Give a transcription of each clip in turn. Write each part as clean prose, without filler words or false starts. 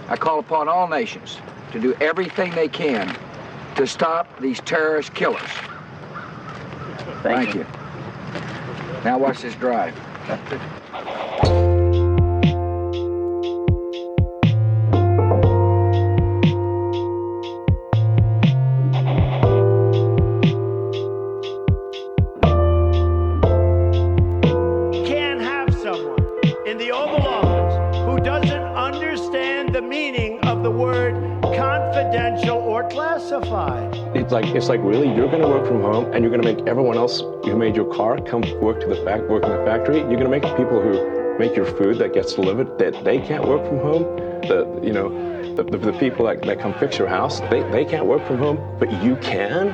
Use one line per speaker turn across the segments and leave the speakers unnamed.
I call upon all nations to do everything they can to stop these terrorist killers. Thank you. Now watch this drive.
Can't have someone in the Oval Office who doesn't understand the meaning of the word confidential or classified.
It's like really, you're going to work from home and you're going to make everyone else who made your car come work in the factory. You're going to make the people who make your food that gets delivered that they can't work from home. The people that come fix your house, they can't work from home, but you can.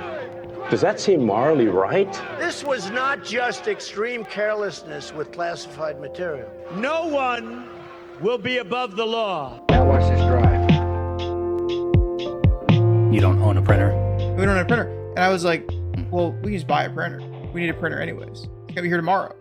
Does that seem morally right?
This was not just extreme carelessness with classified material. No one will be above the law.
Now watch this drive.
You don't own a printer?
We don't have a printer. And I was like, well, we can just buy a printer. We need a printer anyways. It's gonna be here tomorrow.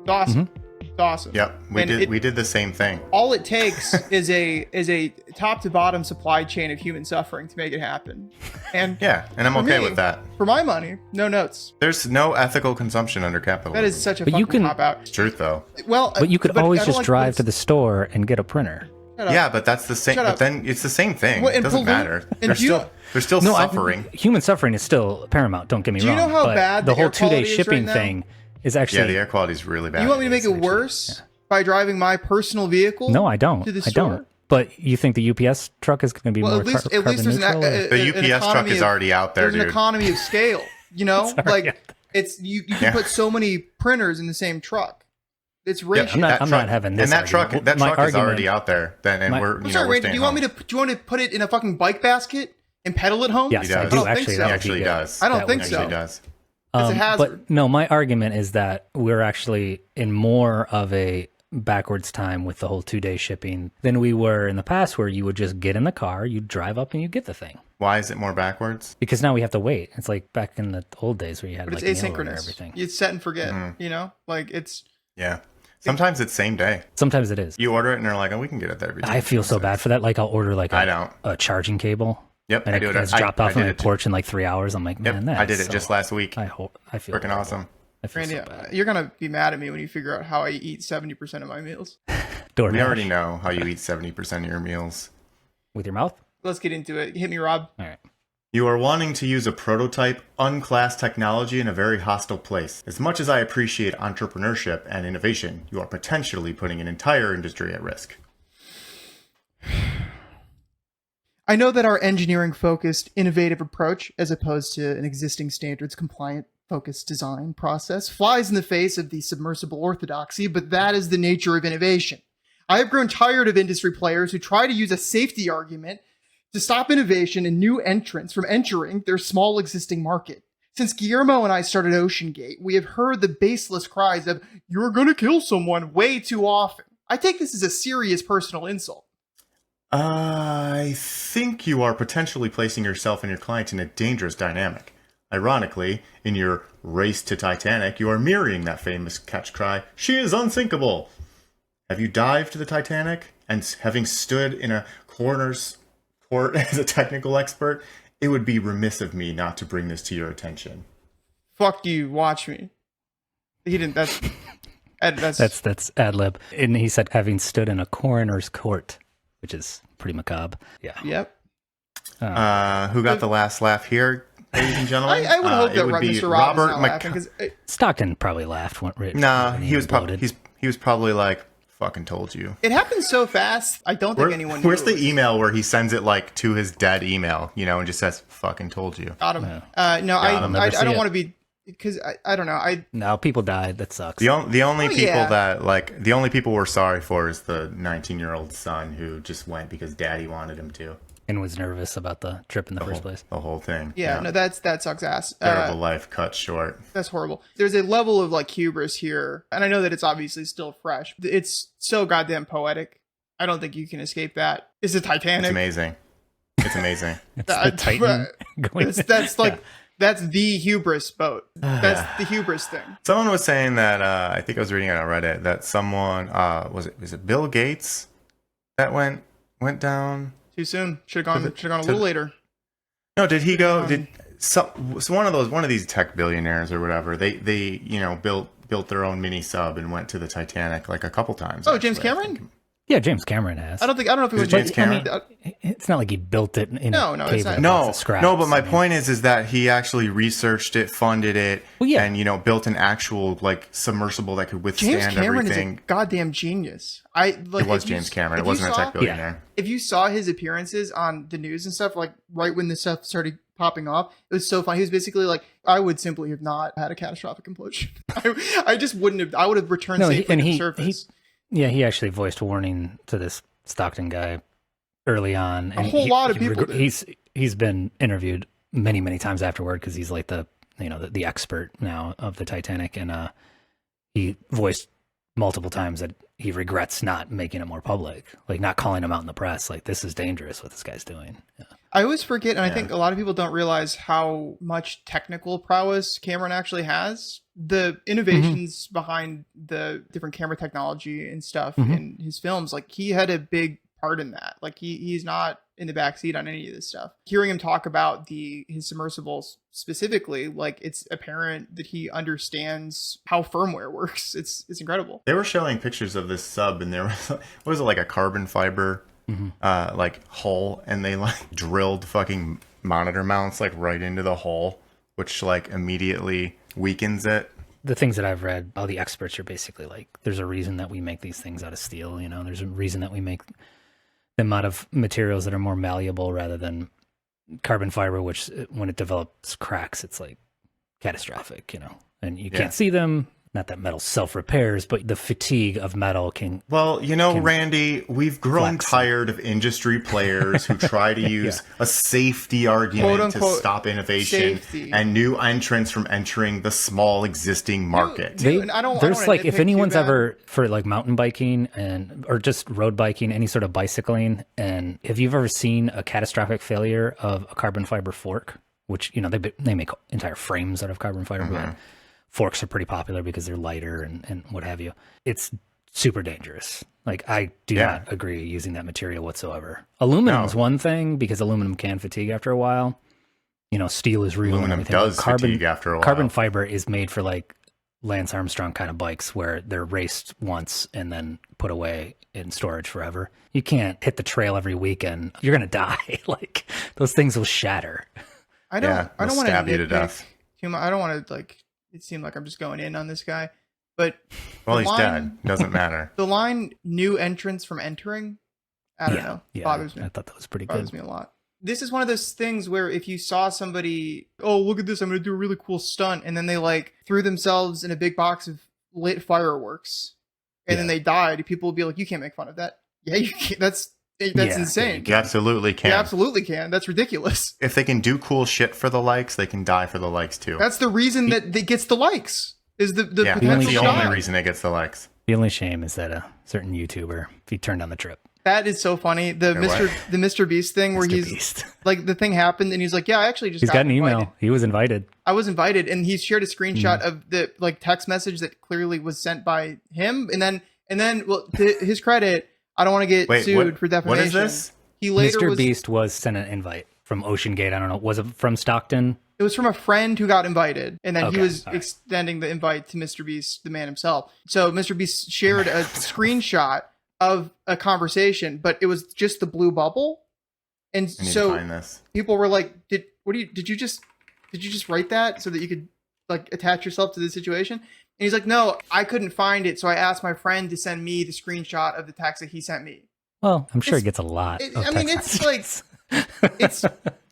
It's awesome. It's awesome.
Yep, we did the same thing.
All it takes is a top to bottom supply chain of human suffering to make it happen. And
Yeah, and I'm okay with that.
For my money, no notes.
There's no ethical consumption under capitalism.
That is such a
But you
fucking
can-
cop out.
It's truth, though.
Well,
But you could
I
always
don't
just
like
drive
what's-
to the store and get a printer.
Shut up.
Yeah, but that's the same.
Shut
But
up.
then it's the same thing.
Well,
It
and
doesn't
pollute-
matter.
and
There's
do you-
still suffering.
Human suffering is still paramount. Don't get me
Do you
wrong.
know how
but
bad
the
the
whole
air quality
2-day
is
shipping
right now?
thing is actually?
Yeah, the air quality is really bad.
You want me to make it
actually.
worse by driving my personal vehicle?
No, I don't.
To the
I
store?
don't. But you think the UPS truck is going to be
Well,
more
at least
carbon
there's
neutral? or-
The UPS truck is already out there,
There's an
dude.
economy of scale. You know,
It's already
like
out
it's you can
Yeah.
put so many printers in the same truck. It's
Yeah,
racist.
I'm not having this
And that truck,
argument.
that
My
truck is
argument-
already out there. Then, and
my-
we're
I'm
you
sorry,
know we're
Randy. Do
staying
you want
home.
me to? Do you want to put it in a fucking bike basket and pedal it home?
Yes,
He
I
does.
do
I don't think
actually.
so.
that
He
would
actually
be good.
does.
I don't
That
think
would
He
so.
actually does.
It's a hazard.
But no, my argument is that we're actually in more of a backwards time with the whole 2-day shipping than we were in the past, where you would just get in the car, you drive up, and you get the thing.
Why is it more backwards?
Because now we have to wait. It's like back in the old days where you had
But
like
it's
mail order
asynchronous.
everything.
You set and forget. You know, like it's.
Yeah. Sometimes it's same day.
Sometimes it is.
You order it and they're like, oh, we can get it there every
I feel so bad for that. Like I'll order like
I don't.
a charging cable.
Yep,
And
I do it.
it's
I-
dropped
I
off on
did
my
it too.
porch in like 3 hours. I'm like,
Yep,
man, that
I did
is
it just
so-
last week.
I feel
Freaking
horrible.
awesome.
I feel
Randy,
so bad.
you're gonna be mad at me when you figure out how I eat 70% of my meals.
DoorDash
We already know how you eat 70% of your meals.
with your mouth.
Let's get into it. Hit me, Rob.
All right.
You are wanting to use a prototype, unclassed technology in a very hostile place. As much as I appreciate entrepreneurship and innovation, you are potentially putting an entire industry at risk.
I know that our engineering-focused, innovative approach, as opposed to an existing standards-compliant, focused design process, flies in the face of the submersible orthodoxy, but that is the nature of innovation. I have grown tired of industry players who try to use a safety argument to stop innovation and new entrants from entering their small existing market. Since Guillermo and I started OceanGate, we have heard the baseless cries of, "You're gonna kill someone," way too often. I take this as a serious personal insult.
I think you are potentially placing yourself and your client in a dangerous dynamic. Ironically, in your race to Titanic, you are mirroring that famous catch cry, "She is unsinkable!" Have you dived to the Titanic? And having stood in a coroner's court as a technical expert, it would be remiss of me not to bring this to your attention.
Fuck you, watch me. He didn't, that's
That's ad lib. And he said having stood in a coroner's court, which is pretty macabre. Yeah.
yep.
Who got the last laugh here, ladies and gentlemen?
I would hope
It
that
would be
Mr. Rob is not
Mc-
laughing, because
Stockton probably laughed when
Nah,
when
he was
bloated.
he was probably like, "Fucking told you."
it happened so fast, I don't think anyone knew.
Where's
it
the
was-
email where he sends it like to his dead email, you know, and just says "fucking told you"?
Got him.
Yeah.
No,
I'll
never
I
see
don't
it.
want to be, because I don't know.
No, people died. That sucks.
The only
Oh,
people
yeah.
that the only people we're sorry for is the 19-year-old son who just went because daddy wanted him to.
And was nervous about the trip in the first place.
The whole thing.
Yeah, no, that sucks ass.
Terrible life cut short.
That's horrible. There's a level of like hubris here, and I know that it's obviously still fresh. It's so goddamn poetic. I don't think you can escape that. It's the Titanic.
It's amazing. It's amazing.
It's the Titan going.
That's like that's the hubris boat. That's the hubris thing.
Someone was saying that I think I was reading it on Reddit that someone was it Bill Gates that went went down.
Too soon. Should have gone a little later.
No, did he go? Did so one of these tech billionaires or whatever? They built their own mini sub and went to the Titanic like a couple times.
Oh, James Cameron?
Yeah, James Cameron has.
I don't know if it was
James Cameron.
It's not like he built it in
No,
a
it's
cave
not.
with scraps.
No, but my point is that he actually researched it, funded it,
Well, yeah.
and built an actual like submersible that could
James
withstand
Cameron
everything.
is a goddamn genius.
It was James Cameron. It wasn't a tech billionaire.
If you saw his appearances on the news and stuff, like right when this stuff started popping off, it was so funny. He was basically like, I would simply have not had a catastrophic implosion. I just wouldn't have. I would have returned safely to the surface.
He actually voiced warning to this Stockton guy early on. And
a whole lot of people did.
He's been interviewed many times afterward because he's like the expert now of the Titanic, and he voiced multiple times that he regrets not making it more public, like not calling him out in the press, like this is dangerous what this guy's doing. Yeah.
I always forget, and I think a lot of people don't realize how much technical prowess Cameron actually has. The innovations behind the different camera technology and stuff in his films, like he had a big part in that. Like he's not in the backseat on any of this stuff. Hearing him talk about his submersibles specifically, like it's apparent that he understands how firmware works. It's incredible.
They were showing pictures of this sub, and there was what was it, like a carbon fiber like hull, and they like drilled fucking monitor mounts like right into the hull, which like immediately weakens it.
The things that I've read, all the experts are basically like, there's a reason that we make these things out of steel. There's a reason that we make them out of materials that are more malleable rather than carbon fiber, which when it develops cracks, it's like catastrophic, and you can't see them. Not that metal self-repairs, but the fatigue of metal can...
Well, Randy, we've grown tired of industry players who try to use a safety argument to stop innovation and new entrants from entering the small existing market.
There's like, if anyone's ever, for like mountain biking or just road biking, any sort of bicycling, and have you ever seen a catastrophic failure of a carbon fiber fork, which, they make entire frames out of carbon fiber, but forks are pretty popular because they're lighter and what have you. It's super dangerous. Like, I do not agree using that material whatsoever. Aluminum is one thing because aluminum can fatigue after a while. Steel is real.
Aluminum does fatigue after a while.
Carbon fiber is made for like Lance Armstrong kind of bikes where they're raced once and then put away in storage forever. You can't hit the trail every weekend. You're going to die. Like, those things will shatter.
I don't want to
stab you to death.
I don't want to it seemed like I'm just going in on this guy, but
he's dead. Doesn't matter.
The line "new entrants from entering," I don't know, bothers me.
I thought that was pretty good.
Bothers me a lot. This is one of those things where if you saw somebody, oh, look at this, I'm going to do a really cool stunt, and then they like threw themselves in a big box of lit fireworks, and then they died, people will be like, you can't make fun of that. Yeah, you can't. That's insane.
You absolutely can.
You absolutely can. That's ridiculous.
If they can do cool shit for the likes, they can die for the likes too.
That's the reason that it gets the likes. Is the
that's the only reason it gets the likes.
The only shame is that a certain YouTuber, if he turned down the trip.
That is so funny. The Mr. Beast thing where like the thing happened and he's like, yeah, I actually just
got an email. He was invited.
I was invited, and he shared a screenshot of the like text message that clearly was sent by him, and then well, to his credit, I don't want to get sued for defamation.
What is this?
He later
Mr. Beast was sent an invite from Ocean Gate. I don't know. Was it from Stockton?
It was from a friend who got invited, and then he was extending the invite to Mr. Beast, the man himself. So Mr. Beast shared a screenshot of a conversation, but it was just the blue bubble. And so people were like, did you just write that so that you could like attach yourself to the situation? And he's like, no, I couldn't find it, so I asked my friend to send me the screenshot of the text that he sent me.
Well, I'm sure it gets a lot.
It's like, it's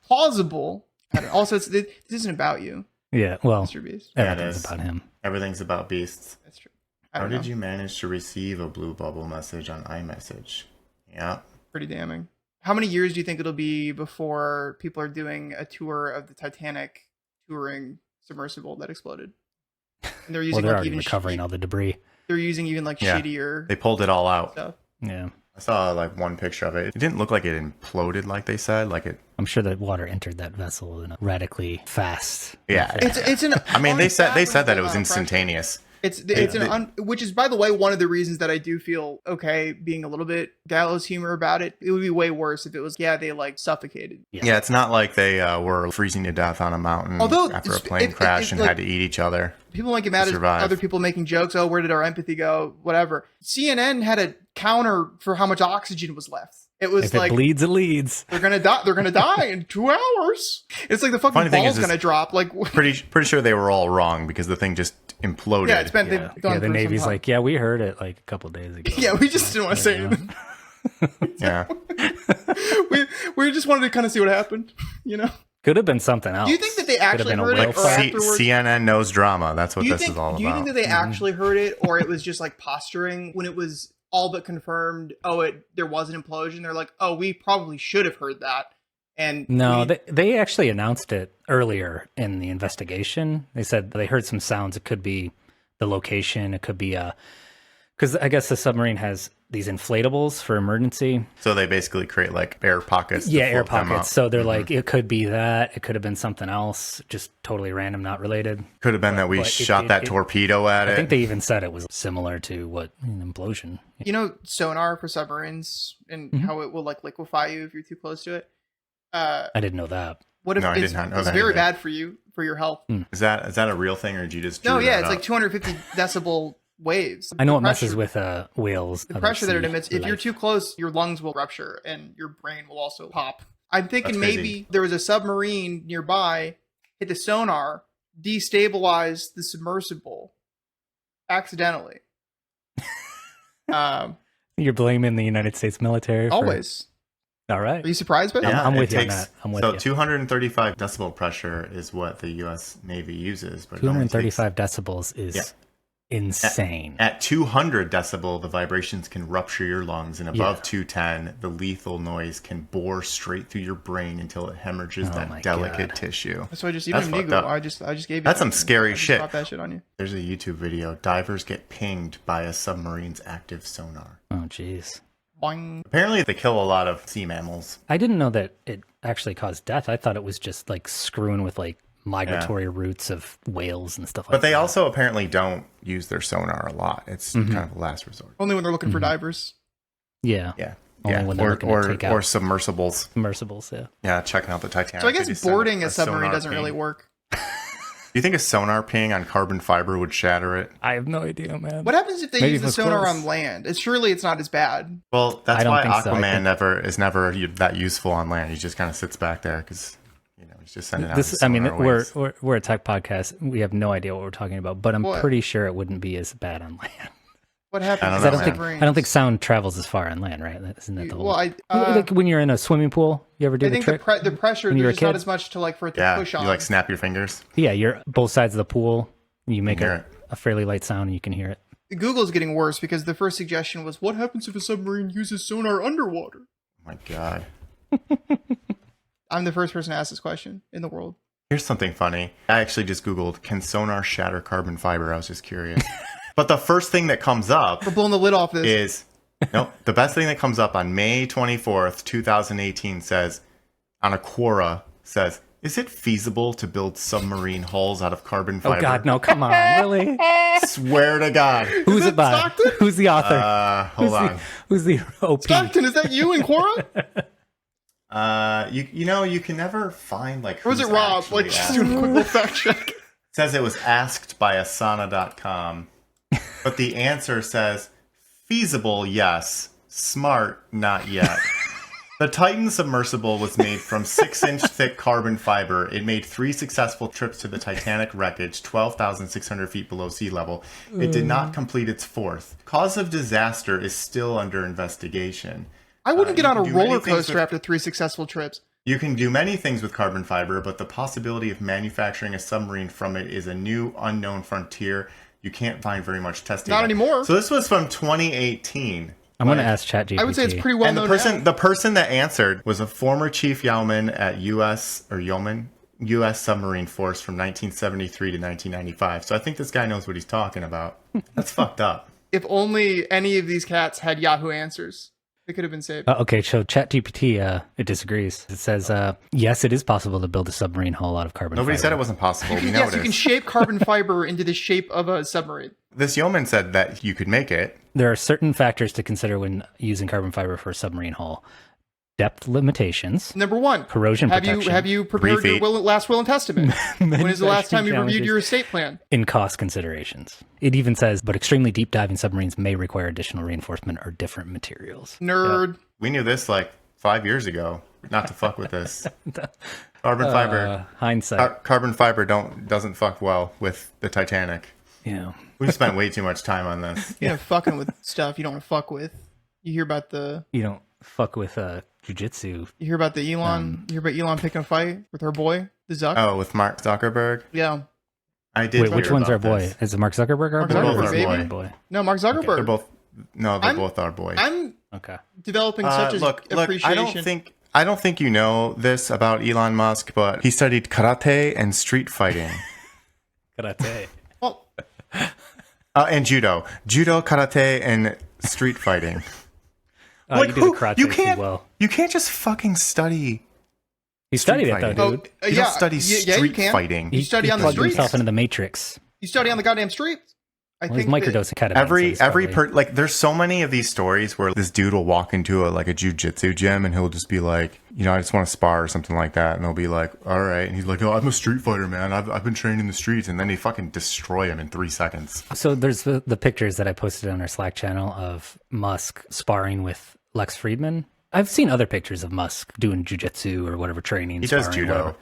plausible. Also, this isn't about you.
Yeah, well,
Mr. Beast.
Everything's about him.
Everything's about Beasts.
That's true.
How did you manage to receive a blue bubble message on iMessage? Yeah.
Pretty damning. How many years do you think it'll be before people are doing a tour of the Titanic touring submersible that exploded? And they're using
they're already recovering all the debris.
They're using even shittier.
They pulled it all out.
Stuff.
Yeah.
I saw like one picture of it. It didn't look like it imploded like they said.
I'm sure that water entered that vessel in a radically fast.
Yeah.
It's an.
I mean, they said that it was instantaneous.
Which is, by the way, one of the reasons that I do feel okay being a little bit gallows humor about it. It would be way worse if it was, they like suffocated.
Yeah, it's not like they were freezing to death on a mountain after a plane crash and had to eat each other.
People might get mad at other people making jokes. Oh, where did our empathy go? Whatever. CNN had a counter for how much oxygen was left. It was
if it bleeds, it leads.
They're gonna die. They're gonna die in 2 hours. It's like the fucking ball's gonna drop. Like
pretty sure they were all wrong because the thing just imploded.
Yeah, it's been done.
The Navy's like, yeah, we heard it like a couple days ago.
Yeah, we just didn't want to say anything.
Yeah,
we just wanted to kind of see what happened.
Could have been something else.
Do you think that they actually heard it, or afterwards?
CNN knows drama. That's what this is all about.
Do you think that they actually heard it, or it was just like posturing when it was all but confirmed? There was an implosion. They're like, oh, we probably should have heard that. And
no, they actually announced it earlier in the investigation. They said they heard some sounds. It could be the location. It could be because I guess the submarine has these inflatables for emergency.
So they basically create like air pockets.
Yeah, air pockets. So they're like, it could be that. It could have been something else, just totally random, not related.
Could have been that we shot that torpedo at it.
I think they even said it was similar to what an implosion.
Sonar for submarines and how it will like liquefy you if you're too close to it.
I didn't know that.
What if it's very bad for you, for your health?
Is that a real thing, or did you just?
No, yeah, it's like 250 decibel waves.
I know it messes with whales.
The pressure that it emits, if you're too close, your lungs will rupture and your brain will also pop. I'm thinking maybe there was a submarine nearby, hit the sonar, destabilized the submersible accidentally.
You're blaming the United States military.
Always.
All right.
Are you surprised by that?
Yeah,
I'm with you on that. I'm with you.
235 decibel pressure is what the U.S. Navy uses. But
235 decibels is insane.
At 200 decibel, the vibrations can rupture your lungs, and above 210, the lethal noise can bore straight through your brain until it hemorrhages that delicate tissue.
So you don't even need Google. I just gave you.
That's some scary shit.
Drop that shit on you.
There's a YouTube video. Divers get pinged by a submarine's active sonar.
Oh, jeez.
Boing.
Apparently, they kill a lot of sea mammals.
I didn't know that it actually caused death. I thought it was just like screwing with like migratory routes of whales and stuff like that.
But they also apparently don't use their sonar a lot. It's kind of a last resort.
Only when they're looking for divers.
Yeah.
Yeah.
Only when they're looking to take out
or submersibles.
Submersibles, yeah.
Yeah, checking out the Titanic.
So I guess boarding a submarine doesn't really work.
Do you think a sonar ping on carbon fiber would shatter it?
I have no idea, man.
What happens if they use the sonar on land? Surely it's not as bad.
Well, that's why Aquaman is never that useful on land. He just kind of sits back there because he's just sending out his sonar waves.
We're a tech podcast. We have no idea what we're talking about, but I'm pretty sure it wouldn't be as bad on land.
What happens?
I don't think sound travels as far on land, right? Isn't that the whole? Like when you're in a swimming pool, you ever do the trick?
I think the pressure there's not as much to for it to push on.
You like snap your fingers.
Yeah, you're both sides of the pool. You make a fairly light sound, and you can hear it.
Google's getting worse because the first suggestion was, "What happens if a submarine uses sonar underwater?"
Oh my god!
I'm the first person to ask this question in the world.
Here's something funny. I actually just Googled, "Can sonar shatter carbon fiber?" I was just curious. But the first thing that comes up
We're blowing the lid off this.
is the best thing that comes up on May 24th, 2018 says on a Quora says, "Is it feasible to build submarine hulls out of carbon fiber?"
Oh God, no! Come on, really?
Swear to God.
Who's it by?
Stockton?
Who's the author?
Hold on.
Who's the OP?
Stockton, is that you in Quora?
You can never find like.
Or was it Rob? Like just doing a quick little fact check.
It says it was asked by Asana.com, but the answer says feasible, yes. Smart, not yet. The Titan submersible was made from 6-inch thick carbon fiber. It made 3 successful trips to the Titanic wreckage, 12,600 feet below sea level. It did not complete its 4th. Cause of disaster is still under investigation.
I wouldn't get on a roller coaster after 3 successful trips.
You can do many things with carbon fiber, but the possibility of manufacturing a submarine from it is a new unknown frontier. You can't find very much testing.
Not anymore.
So this was from 2018.
I'm going to ask ChatGPT.
I would say it's pretty well known.
The person that answered was a former chief yeoman at U.S. Submarine Force from 1973 to 1995. So I think this guy knows what he's talking about. That's fucked up.
If only any of these cats had Yahoo Answers. It could have been saved.
Okay, so ChatGPT it disagrees. It says, yes, it is possible to build a submarine hull out of carbon
Nobody
fiber.
said it wasn't possible. We know
Yes,
it
you can
is.
shape carbon fiber into the shape of a submarine.
This yeoman said that you could make it.
There are certain factors to consider when using carbon fiber for a submarine hull. Depth limitations.
Number one,
Corrosion
have
protection.
you prepared
3
your
feet.
last will and testament? When is the last time you reviewed
challenges.
your estate plan?
In cost considerations. It even says, but extremely deep diving submarines may require additional reinforcement or different materials.
Nerd.
We knew this like 5 years ago. Not to fuck with this. Carbon fiber.
Hindsight.
Carbon fiber doesn't fuck well with the Titanic.
Yeah.
We've spent way too much time on this.
You know, fucking with stuff you don't want to fuck with. You hear about the
You don't fuck with jujitsu.
you hear about the Elon. You hear about Elon picking a fight with her boy, the Zuck.
Oh, with Mark Zuckerberg?
Yeah.
I did.
Wait, which
hear
one's our
about
boy?
this.
Is it Mark Zuckerberg our
Mark
boy?
Zuckerberg,
or is it
baby.
our boy?
No, Mark Zuckerberg.
They're both. No, they're both our boy.
I'm
Okay.
developing such an
Look,
appreciation.
I don't think you know this about Elon Musk, but he studied karate and street fighting.
Karate.
Well,
And judo, karate, and street fighting.
You did the karate
you
too
can't,
well.
you can't just fucking study.
He studied it
fighting.
though, dude.
You don't study
you
street
can.
fighting.
You study
he
on the
plugged
streets.
himself into the matrix.
You study on the goddamn streets. I
Well, he's
think that-
microdosing ketamine.
Every there's so many of these stories where this dude will walk into a jujitsu gym and he'll just be like, I just want to spar or something like that, and they'll be like, all right, and he's like, oh, I'm a street fighter, man. I've been trained in the streets, and then they fucking destroy him in 3 seconds.
So there's the pictures that I posted on our Slack channel of Musk sparring with Lex Friedman. I've seen other pictures of Musk doing jujitsu or whatever training.
He does
sparring,
judo.
whatever.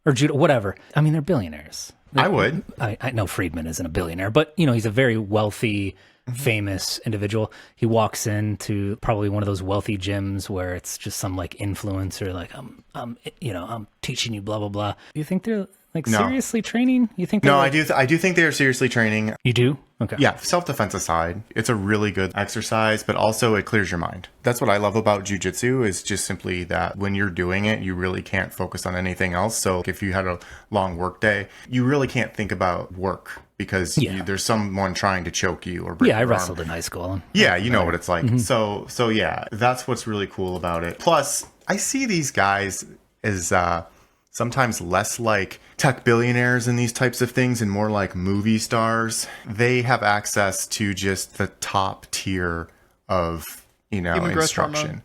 Or judo, whatever. I mean, they're billionaires.
I would.
I know Friedman isn't a billionaire, but he's a very wealthy, famous individual. He walks into probably one of those wealthy gyms where it's just some like influencer, like I'm teaching you blah blah blah. You think they're like
No.
seriously training? You think?
No,
they're,
I do. I do think they're seriously training.
You do? Okay.
Yeah, self-defense aside, it's a really good exercise, but also it clears your mind. That's what I love about jujitsu is just simply that when you're doing it, you really can't focus on anything else. So if you had a long work day, you really can't think about work because there's someone trying to choke you or break
Yeah, I
your arm.
wrestled in high school.
Yeah, you know what it's like. So yeah, that's what's really cool about it. Plus, I see these guys as sometimes less like tech billionaires in these types of things and more like movie stars. They have access to just the top tier of,
Human growth
instruction.
hormone.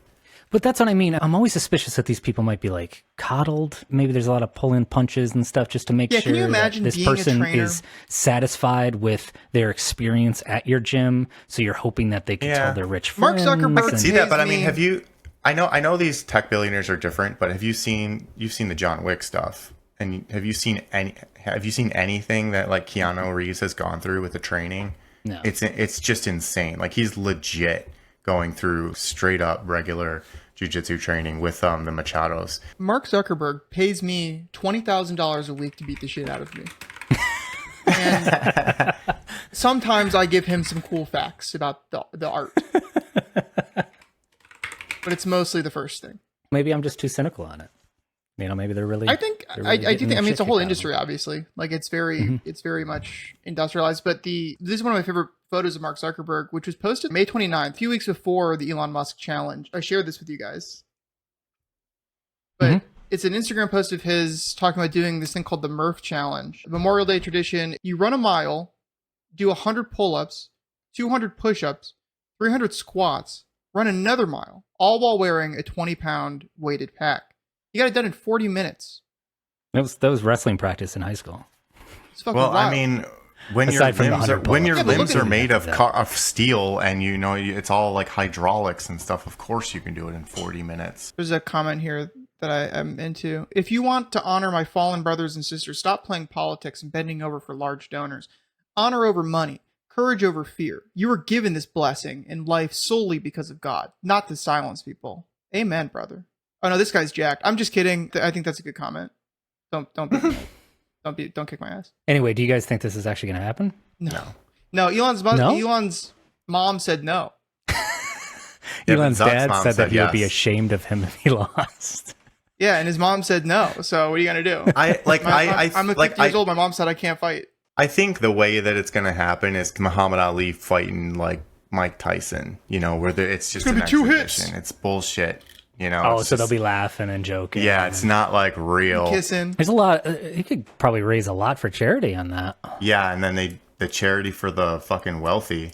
But that's what I mean. I'm always suspicious that these people might be like coddled. Maybe there's a lot of pulling punches and stuff just to make
Yeah,
sure
can you imagine
that this
being a
person
trainer?
is satisfied with their experience at your gym. So you're hoping that they can
Yeah.
tell their rich
Mark
friends.
Zuckerberg
I could
and-
see that,
Pays
but I
me-
mean, have you? I know these tech billionaires are different, but you've seen the John Wick stuff, and have you seen anything that like Keanu Reeves has gone through with the training?
No.
It's just insane. Like he's legit going through straight up regular jiu-jitsu training with the Machados.
Mark Zuckerberg pays me $20,000 a week to beat the shit out of me. And sometimes I give him some cool facts about the art. But it's mostly the first thing.
Maybe I'm just too cynical on it. Maybe they're really.
I think
they're
I
really
do
getting
think
their
it's a
shit
whole
kicked out of
industry,
them.
obviously. Like it's very much industrialized. But this is one of my favorite photos of Mark Zuckerberg, which was posted May 29th, a few weeks before the Elon Musk challenge. I shared this with you guys. But it's an Instagram post of his talking about doing this thing called the Murph Challenge. A Memorial Day tradition. You run a mile, do 100 pull-ups, 200 push-ups, 300 squats, run another mile, all while wearing a 20-pound weighted pack. You got it done in 40 minutes.
That was wrestling practice in high school.
It's fucking
Well,
wild.
I mean, when
Aside from the
your
100
limbs
pull-ups.
are made of
Yeah.
of steel and it's all like hydraulics and stuff, of course you can do it in 40 minutes.
There's a comment here that I am into. If you want to honor my fallen brothers and sisters, stop playing politics and bending over for large donors. Honor over money, courage over fear. You were given this blessing in life solely because of God, not to silence people. Amen, brother. Oh no, this guy's jacked. I'm just kidding. I think that's a good comment. Don't don't kick my ass.
Anyway, do you guys think this is actually going to happen?
No. Elon's mom said no.
Yeah, but
Elon's
Zuck's
dad
mom
said that
said
he would be
yes.
ashamed of him if he lost.
Yeah, and his mom said no. So what are you gonna do?
I'm
I'm 50 years old. My mom said I can't fight.
I think the way that it's going to happen is Muhammad Ali fighting like Mike Tyson, where it's just
gonna
an
be 2
exhibition.
hits.
It's bullshit.
Oh,
it's
so they'll
just-
be laughing and joking.
Yeah, it's not like real.
Kissing.
There's a lot. You could probably raise a lot for charity on that.
Yeah, and then the charity for the fucking wealthy.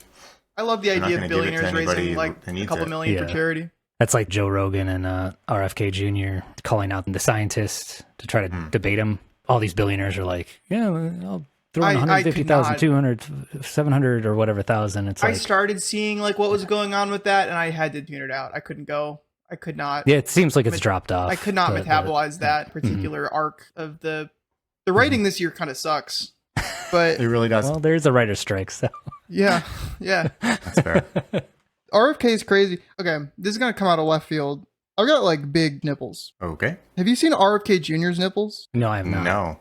I love the
not
idea
gonna
of
give it to
billionaires
anybody
raising like
that
a
needs
couple
it.
million for
Yeah.
charity.
That's like Joe Rogan and RFK Jr. calling out the scientists to try to debate him. All these billionaires are like, yeah, I'll throw in
I
150,000,
could
200, 700 or whatever thousand. It's
I
like,
started seeing like what was going on with that, and I had to tune it out. I couldn't go. I could not.
yeah, it seems like it's dropped off.
I could not
the-
metabolize that particular arc of the writing this year. Kind of sucks, but
It really does.
Well, there's a writer's strike, so.
yeah.
That's fair.
RFK is crazy. Okay, this is gonna come out of left field. I've got like big nipples.
Okay.
Have you seen RFK Jr.'s nipples?
No, I have not.
No.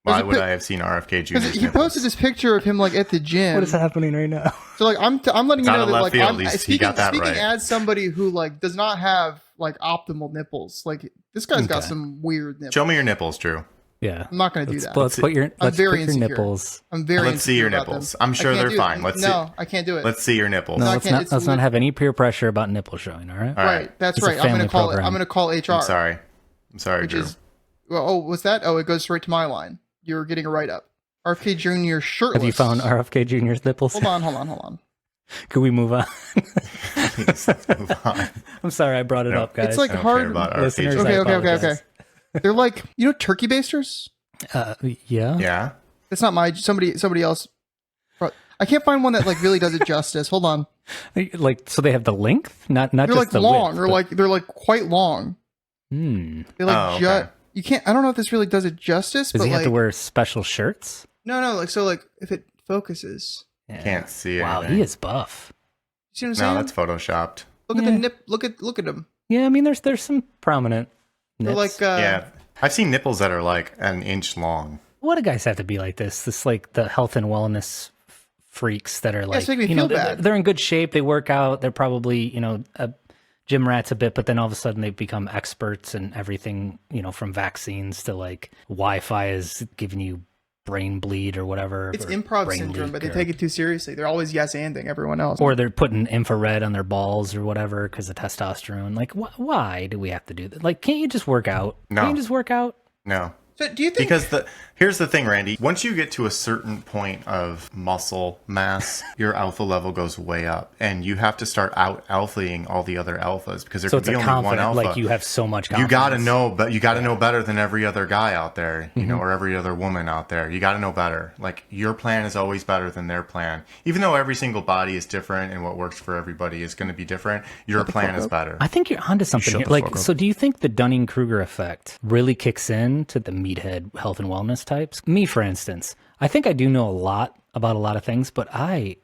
There's
Why
a
would
pic-
I have seen RFK Jr.'s
Because he
nipples?
posted this picture of him like at the gym.
What is happening right now?
So like I'm letting you
Out
know
of
that
left
like
field,
I'm
he got that
speaking
right.
as somebody who like does not have like optimal nipples. Like this guy's got
Okay.
some weird nipples.
Show me your nipples, Drew.
Yeah.
I'm not gonna do that.
Let's put your, let's
very
put your
insecure.
nipples.
I'm very.
Let's see your
insecure about
nipples.
them.
I'm sure
I can't
they're
do it.
fine. Let's
no,
see.
I can't do it.
Let's see your nipples.
No,
I
let's
can't-
not,
it's
let's not
lit-
have any peer pressure about nipple showing, all right?
All
right.
right.
That's
It's a
right. I'm gonna
family
call
program.
it. I'm gonna call HR.
I'm sorry. I'm sorry,
Which
Drew.
is well. Oh, what's that? Oh, it goes straight to my line. You're getting a write up. RFK Jr. shirtless.
Have you found RFK Jr.'s nipples?
Hold on.
Could we move on?
Please, let's move on.
I'm sorry I brought it
No.
up, guys.
It's like
I don't
hard.
care about RFK
Listeners,
Jr.
I
Okay.
apologize.
They're like turkey basters.
Yeah.
Yeah.
It's not my somebody else. I can't find one that like really does it justice. Hold on.
Like, so they have the length, not
They're
just
like
the
long,
width,
or
but-
like they're like quite long.
Hmm.
They like
Oh, okay.
You can't. I don't know if this really does it justice,
Does
but
he have
like
to wear special shirts?
no. Like so, like if it focuses,
Yeah.
Can't see
Wow,
anything.
he is buff.
you see what I'm saying?
No, that's photoshopped.
Look at the
Yeah.
nip. Look at him.
Yeah, I mean, there's some prominent
They're
nips.
like
Yeah. I've seen nipples that are like an inch long.
What do guys have to be like this? This like the health and wellness freaks that are like,
it's making me
you know,
feel bad.
they're in good shape. They work out. They're probably, gym rats a bit, but then all of a sudden they become experts in everything, from vaccines to like Wi-Fi is giving you brain bleed or whatever.
it's
or
improv
brain
syndrome,
leak
but they
or-
take it too seriously. They're always yes-anding everyone else.
Or they're putting infrared on their balls or whatever because of testosterone. Like, why do we have to do that? Like, can't you just work out?
No.
Can't you just work out?
No.
so do you think?
Because here's the thing, Randy. Once you get to a certain point of muscle mass, your alpha level goes way up, and you have to start out alphaing all the other alphas because there
So
can
it's
be
a
only one
confident,
alpha.
like you have so much confidence.
You gotta know, but you gotta know better than every other guy out there, or every other woman out there. You gotta know better. Like your plan is always better than their plan, even though every single body is different and what works for everybody is going to be different. Your plan is better.
I think you're onto something
shut
here.
the
Like,
fuck up.
so do you think the Dunning-Kruger effect really kicks in to the meathead health and wellness types? Me, for instance, I think I do know a lot about a lot of things, but I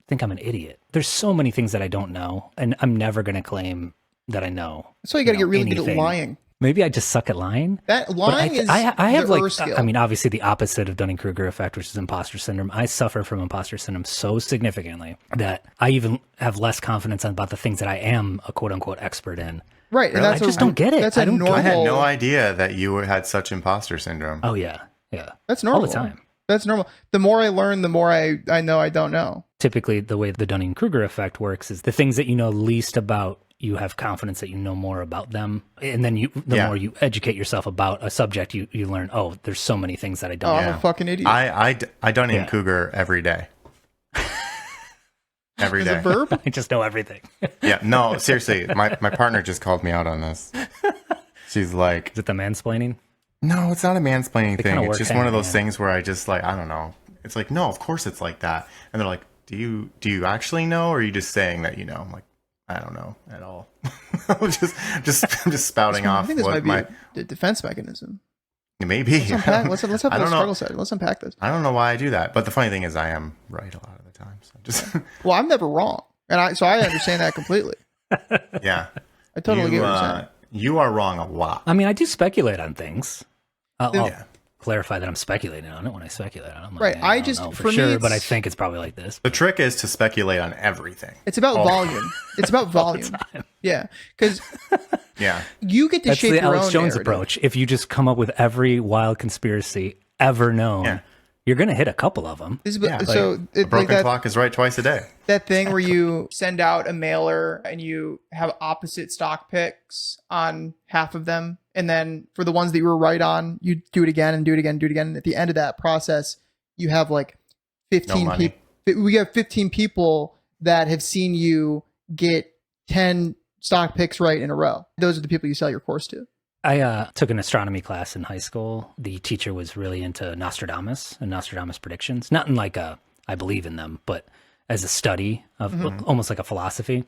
think I'm an idiot. There's so many things that I don't know, and I'm never going to claim that I know.
That's why you got to get really good at
anything.
lying.
Maybe I just suck at lying.
That
But
lying is
I have
the
like,
skill.
I mean, obviously the opposite of Dunning-Kruger effect, which is imposter syndrome. I suffer from imposter syndrome so significantly that I even have less confidence about the things that I am a quote unquote expert in.
right, and
I
that's
just don't get it.
That's
I
a
don't get it.
normal.
I had no idea that you had such imposter syndrome.
Oh yeah. Yeah.
That's normal
All the time.
That's normal. The more I learn, the more I know I don't know.
Typically the way the Dunning-Kruger effect works is the things that you know least about, you have confidence that you know more about them. And then the
Yeah.
more you educate yourself about a subject, you learn, oh, there's so many things that I don't
Oh,
know.
I'm a fucking idiot.
I done in
Yeah.
Cougar every day. Every
Is
day.
a verb?
I just know everything. Is
Yeah, no, seriously. My partner just called me out on this. She's like,
it the mansplaining?
no, it's not a mansplaining
They
thing.
kinda
It's
work
just one of
hand in
those
hand.
things where I just like, I don't know. It's like, no, of course it's like that. And they're like, do you actually know, or are you just saying that you know? I'm like, I don't know at all. I'm just spouting
I
off
think this
what
might be a defense mechanism.
maybe.
Let's unpack. Let's have
I
the
don't know.
struggle side. Let's unpack this.
I don't know why I do that, but the funny thing is, I am right a lot of the time. So just
Well, I'm never wrong, and I understand that completely.
yeah.
I totally get what you're saying.
You are wrong a lot.
I mean, I do speculate on things. I'll
Yeah.
clarify that I'm speculating on it when I speculate on it. I'm like,
Right,
"Eh,
I
don't
just-
know
for
for
me,
sure, but I
it's-
think it's probably like this.
The trick is to speculate on everything.
It's about
Oh.
volume. It's about volume. Yeah, because
Yeah.
you get to
That's
shape
the
your
Alex
own
Jones
narrative.
approach. If you just come up with every wild conspiracy ever known,
Yeah.
you're gonna hit a couple of them.
So
A broken clock is right twice a day.
that thing where you send out a mailer and you have opposite stock picks on half of them, and then for the ones that you were right on, you do it again and do it again, do it again. And at the end of that process, you have like 15 people. We have 15 people that have seen you get 10 stock picks right in a row. Those are the people you sell your course to.
I took an astronomy class in high school. The teacher was really into Nostradamus and Nostradamus predictions. Not in like I believe in them, but as a study of almost like a philosophy.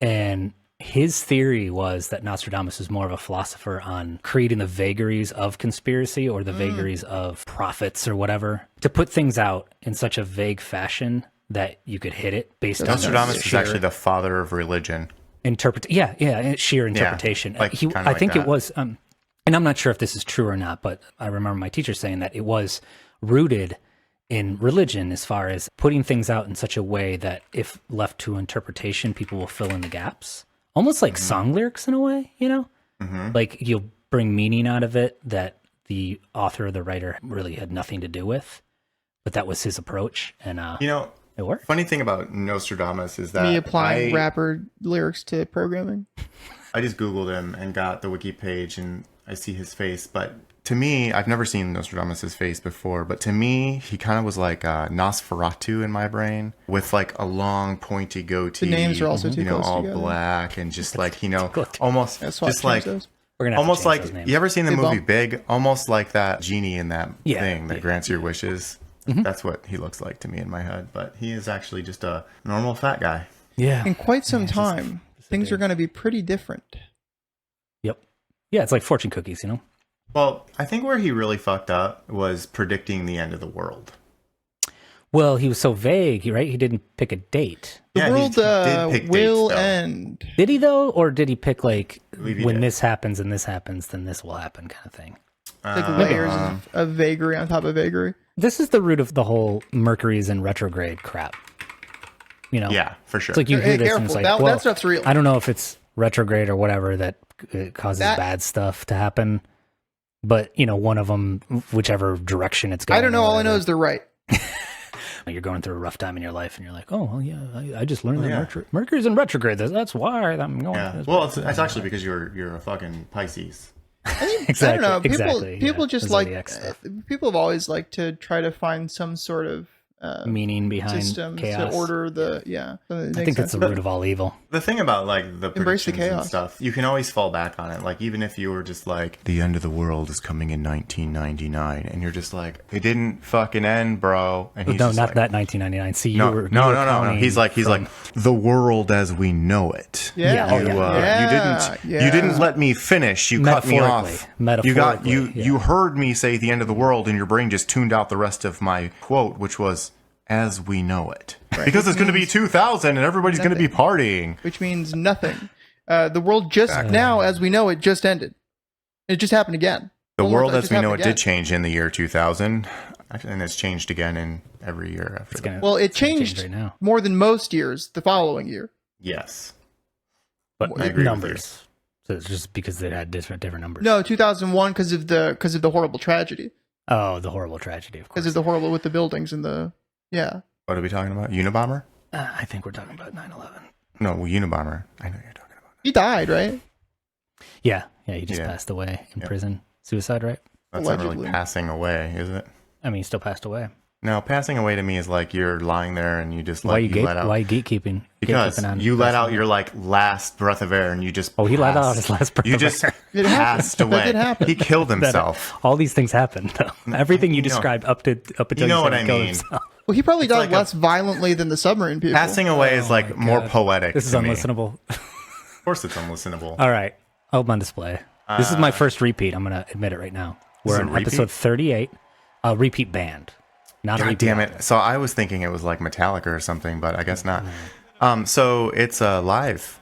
And his theory was that Nostradamus is more of a philosopher on creating the vagaries of conspiracy or the vagaries of prophets or whatever, to put things out in such a vague fashion that you could hit it based on
Nostradamus is actually the father of religion.
Sheer interpretation.
Yeah,
I think it was, and I'm not sure if this is true or not, but I remember my teacher saying that it was rooted in religion as far as putting things out in such a way that if left to interpretation, people will fill in the gaps. Almost like song lyrics in a way, you know? Like you'll bring meaning out of it that the author or the writer really had nothing to do with, but that was his approach, and it worked.
Funny thing about Nostradamus is that
Me applying rapper lyrics to programming.
I just Googled him and got the wiki page and I see his face. But to me, I've never seen Nostradamus' face before, but to me, he kind of was like Nosferatu in my brain with like a long pointy goatee.
The names are also too close
all
together.
black and just like, almost just like,
We're gonna have
almost
to change
like,
those names.
you ever seen the
Big
movie
Bump?
Big? Almost like that genie in that thing that
Yeah.
grants your wishes. That's what he looks like to me in my head, but he is actually just a normal fat guy.
Yeah.
In quite some time, things are going to be pretty different.
Yep. Yeah, it's like fortune cookies, you know?
Well, I think where he really fucked up was predicting the end of the world.
Well, he was so vague, right? He didn't pick a date.
The
Yeah, he
world
did pick
will
dates, though.
end.
Did he though? Or did he pick like
believe he
when
did.
this happens and this happens, then this will happen kind of thing?
Like layers of vagary on top of vagary.
This is the root of the whole Mercury's in retrograde crap. You know?
Yeah, for sure.
It's like you
Hey,
hear this and
careful.
it's like,
That
well,
stuff's real.
I don't know if it's retrograde or whatever that causes
That-
bad stuff to happen. But, you know, one of them, whichever direction it's going.
I don't know.
or
All I know
whatever.
is they're right.
You're going through a rough time in your life and you're like, oh, well, yeah, I just learned that Mercury's in retrograde. That's why I'm going.
Yeah. Well, it's actually because you're a fucking Pisces.
Exactly.
I don't know.
Exactly.
People
yeah.
just
The
like
zodiac stuff.
people have always liked to try to find some sort of
Meaning behind
systems
chaos.
to order the
I think that's the root of all evil.
The thing about like the
Embrace the
predictions and
chaos.
stuff, you can always fall back on it. Like even if you were just like, the end of the world is coming in 1999, and you're just like, it didn't fucking end, bro. And he's
No,
just
not
like,
that 1999. See,
No,
you were
no.
counting
He's like
from-
the world as we know it.
Yeah.
Oh,
You,
yeah.
you didn't let me finish. You cut me off.
Metaphorically,
You heard me say the end of the world, and your brain just tuned out the rest of my quote, which was as we know it, because it's going to be 2000 and everybody's going to be partying.
which means nothing. The world just now, as we know it, just ended. It just happened again.
The
One
world
more-
as
just
we know it
happened
did
again.
change in the year 2000, and it's changed again in every year after
It's
that.
gonna,
Well, it
it's gonna change
changed
right now.
more than most years the following year.
Yes.
But
I agree with
numbers. So it's just because they had different numbers.
No, 2001 because of the horrible tragedy.
Oh, the horrible tragedy, of course.
Because of the horrible with the buildings and the
What are we talking about? Unabomber?
I think we're talking about 9/11.
No, Unabomber. I know you're talking about.
He died, right?
Yeah, he just
Yeah.
passed away in prison. Suicide, right?
That's not
Allegedly.
really passing away, is it?
I mean, he still passed away.
No, passing away to me is like you're lying there and you just
Why
like
you
let out.
why you gatekeeping?
Because
Gatekeeping on
you let out
person?
your like last breath of air and you just
Oh, he let out
passed.
his last breath
You
of
just
air.
It happened.
passed
That
away.
did happen.
He killed
That-
himself.
all these things happened though. Everything you described up to
You know
he
what
said
I
he killed
mean.
himself.
Well, he probably died
like
less violently than the submarine people.
Passing away is like
my
more
God.
poetic.
This is
to me.
unlistenable.
Of course, it's unlistenable.
All right, I'll on display. This is my first repeat. I'm gonna admit it right now.
This
We're
is a
on
repeat?
episode 38. A repeat band, not a
God
repeat.
damn
album.
it! So I was thinking it was like Metallica or something, but I guess not. So it's a live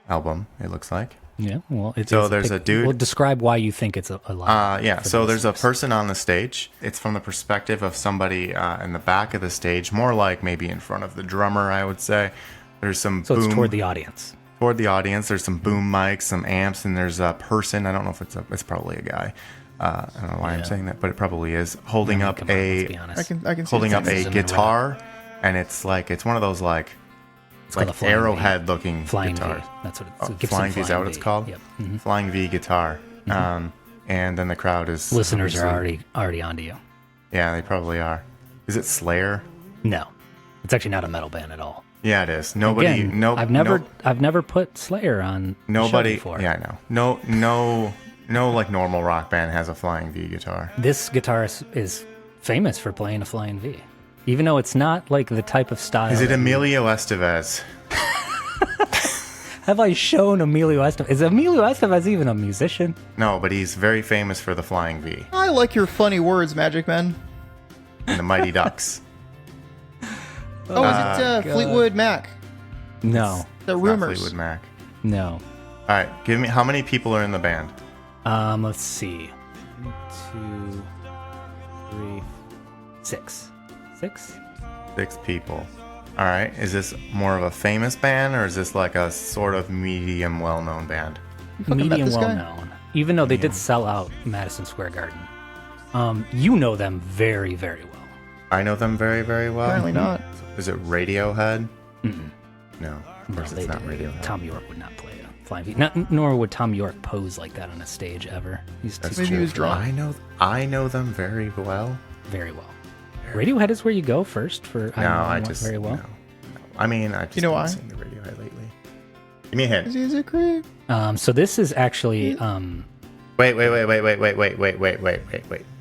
album. It looks like.
Yeah. Well, it's
So there's a dude-
Well, describe why you think it's a lie.
Yeah,
for
so
the
there's a
listeners.
person on the stage. It's from the perspective of somebody in the back of the stage, more like maybe in front of the drummer, I would say. There's some
So
boom
it's toward the audience.
toward the audience. There's some boom mics, some amps, and there's a person. I don't know if it's probably a guy I don't know why I'm saying that, but it probably is. Holding
Yeah,
up
come on, let's be
a
honest.
I can see
holding up a
Sexism and
guitar, and it's one of those
called a
like
flying
arrowhead
V.
looking
Flying
guitars.
V. That's what it's
Oh,
Gibson
Flying V is that what
Flying
it's
V.
called?
Yep. Mhm.
Flying V guitar. And then the crowd is
Listeners are
obviously-
already onto you.
Yeah, they probably are. Is it Slayer?
No, it's actually not a metal band at all.
Yeah, it is. Nobody.
Again,
No.
I've never put Slayer on
Nobody.
the show before.
Yeah, I know. No, like normal rock band has a Flying V guitar.
This guitarist is famous for playing a Flying V, even though it's not like the type of style.
Is it
that you-
Emilio Estevez?
Have I shown Emilio Estevez? Is Emilio Estevez even a musician?
No, but he's very famous for the Flying V
I like your funny words, Magic Man.
and the Mighty Ducks.
Oh, is it Fleetwood Mac?
No,
The
Not
rumors.
Fleetwood Mac.
no.
All right, give me how many people are in the band?
Let's see. 1, 2, 3, 6. 6?
6 people. All right, is this more of a famous band or is this like a sort of medium well-known band?
You fucking met
Medium
this
well
guy?
known. Even though they did sell out Madison Square Garden. You know them very, very well.
I know them very, very well.
Apparently not.
Is it Radiohead?
Mm-mm.
No, of
No,
course
they
it's not
did.
Radiohead.
Tom York would not play a Flying V. Nor would Tom York pose like that on a stage ever. He's too
That's
Maybe he
true.
was drunk.
I know them very well.
very well. Radiohead is where you go first for
No,
know
I
them
just
very well.
no. I mean, I just
You know
been
why?
listening to Radiohead lately. Give me a hint.
He's a creep.
So this is actually
Wait. My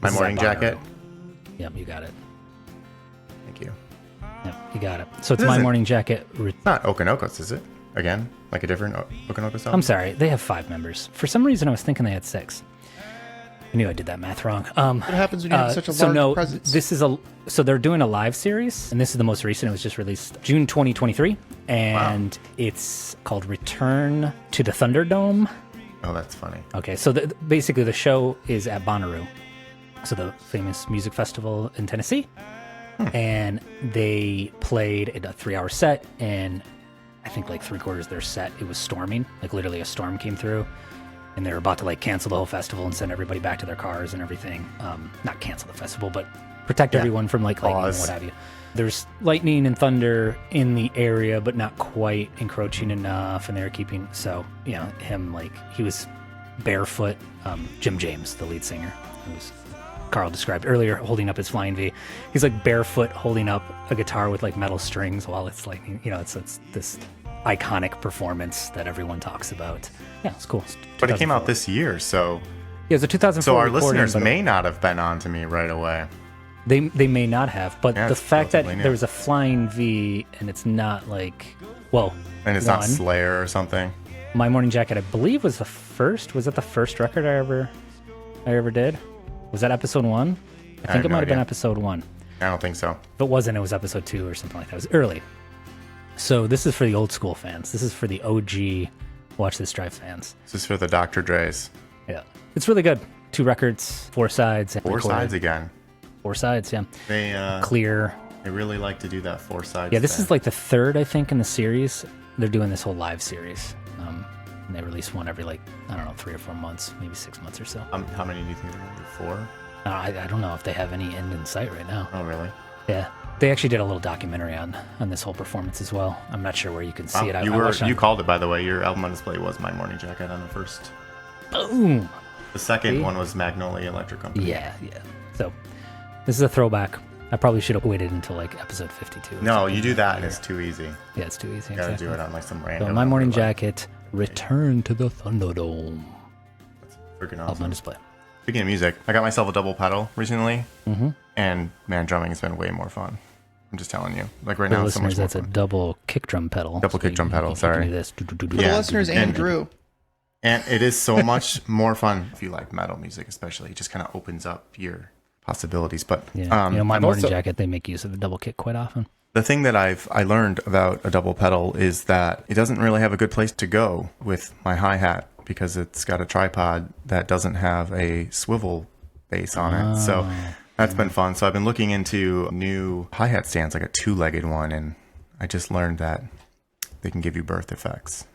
This is
morning
at
jacket.
Bonnaroo. Yep, you got it.
Thank you.
Yep, you got it. So it's
This
My
isn't-
Morning Jacket.
It's not Okanokos, is it? Again, like a different Okanokos song?
I'm sorry, they have 5 members. For some reason, I was thinking they had 6. I knew I did that math wrong.
What happens when you have such a
so
large
no,
presence?
this is so they're doing a live series, and this is the most recent. It was just released June 2023, and it's called Return to the Thunderdome.
Oh, that's funny.
Okay, so basically the show is at Bonnaroo, so the famous music festival in Tennessee, and they played a 3-hour set, and I think like 3/4 of their set, it was storming, like literally a storm came through, and they were about to like cancel the whole festival and send everybody back to their cars and everything. Not cancel the festival, but protect everyone from like lightning and
Pause.
what have you. There's lightning and thunder in the area, but not quite encroaching enough, and they were keeping, so, you know, him, like, he was barefoot. Jim James, the lead singer, who was Carl described earlier, holding up his Flying V. He's like barefoot holding up a guitar with like metal strings while it's lightning. You know, it's this iconic performance that everyone talks about. Yeah, it's cool. It's
But it came
2004.
out this year, so
Yeah, it's a 2004
so our
recording,
listeners
but
may not have been on to me right away.
They may not have, but
Yeah,
the
it's
fact that
relatively new.
there was a Flying V and it's not like, well,
And it's not
one,
Slayer or something.
My Morning Jacket, I believe, was the first. Was that the first record I ever did? Was that episode 1? I think
have
it
no
might have been
idea.
episode 1.
I don't think so.
If it wasn't, it was episode 2 or something like that. It was early. So this is for the old school fans. This is for the OG Watch This Drive fans.
This is for the Dr. Dre's.
Yeah. It's really good. 2 records, 4 sides.
4
recorded.
sides again.
4 sides, yeah.
They
Clear.
they really like to do that 4 sides.
Yeah, this
thing.
is like the 3rd, I think, in the series. They're doing this whole live series. And they release one every, like, I don't know, 3 or 4 months, maybe 6 months or so.
How many do you think they're going to do? 4?
I don't know if they have any end in sight right now.
Oh, really?
Yeah. They actually did a little documentary on this whole performance as well. I'm not sure where you can see it.
You called it, by the way. Your album on display was My Morning Jacket on the first.
Boom.
The second
See?
one was Magnolia Electric Company.
Yeah. So this is a throwback. I probably should have waited until like episode 52. or
No,
something
you do
like
that and
here.
it's too easy.
Yeah, it's too easy.
You gotta
exactly.
do it on like some random.
So My Morning
number, like,
Jacket, Return to the Thunderdome.
freaking
Album on
awesome.
display.
Speaking of music, I got myself a double pedal recently,
Mm-hmm.
and man, drumming has been way more fun. I'm just telling you. Like right
For
now, it's so much
listeners,
more
that's a
fun.
double kick drum pedal.
Double kick drum pedal,
You
sorry.
can do this.
For the
Yeah.
listeners and
And-
Drew.
And it is so much more fun if you like metal music, especially. It just kind of opens up your possibilities. But
Yeah. My
I've
Morning
also-
Jacket, they make use of a double kick quite often.
The thing that I learned about a double pedal is that it doesn't really have a good place to go with my hi-hat because it's got a tripod that doesn't have a swivel base on it. So that's been fun. So I've been looking into new hi-hat stands, like a 2-legged one, and I just learned that they can give you birth defects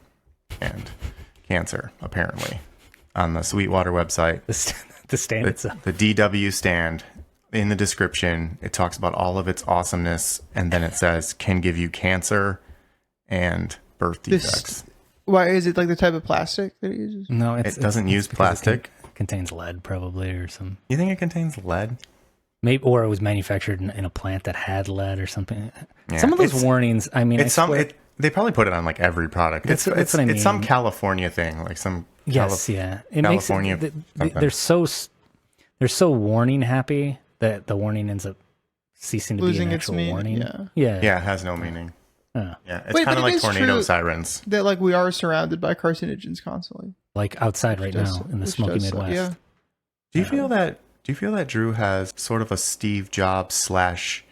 and cancer, apparently, on the Sweetwater website.
The stand itself.
The DW stand. In the description, it talks about all of its awesomeness, and then it says can give you cancer and birth defects.
Why is it like the type of plastic that it uses?
No,
It doesn't use plastic.
It contains lead, probably, or some.
You think it contains lead?
Maybe, or it was manufactured in a plant that had lead or something.
Yeah,
Some of those warnings. I mean,
they probably put it on like every product.
That's what I mean.
It's some California thing, like some.
Yes, yeah. It
California.
Makes they're so warning happy that the warning ends up ceasing to
Losing
be an
its
actual
meaning.
warning.
Yeah.
Yeah, it has no meaning.
Yeah.
It's
Wait,
kind
but
of
it
like
is
tornado
true
sirens.
that like we are surrounded by carcinogens constantly.
Like outside right
Does-
now in the
which
smoky
does suck,
Midwest.
yeah.
Do you feel that Drew has sort of a Steve Jobs slash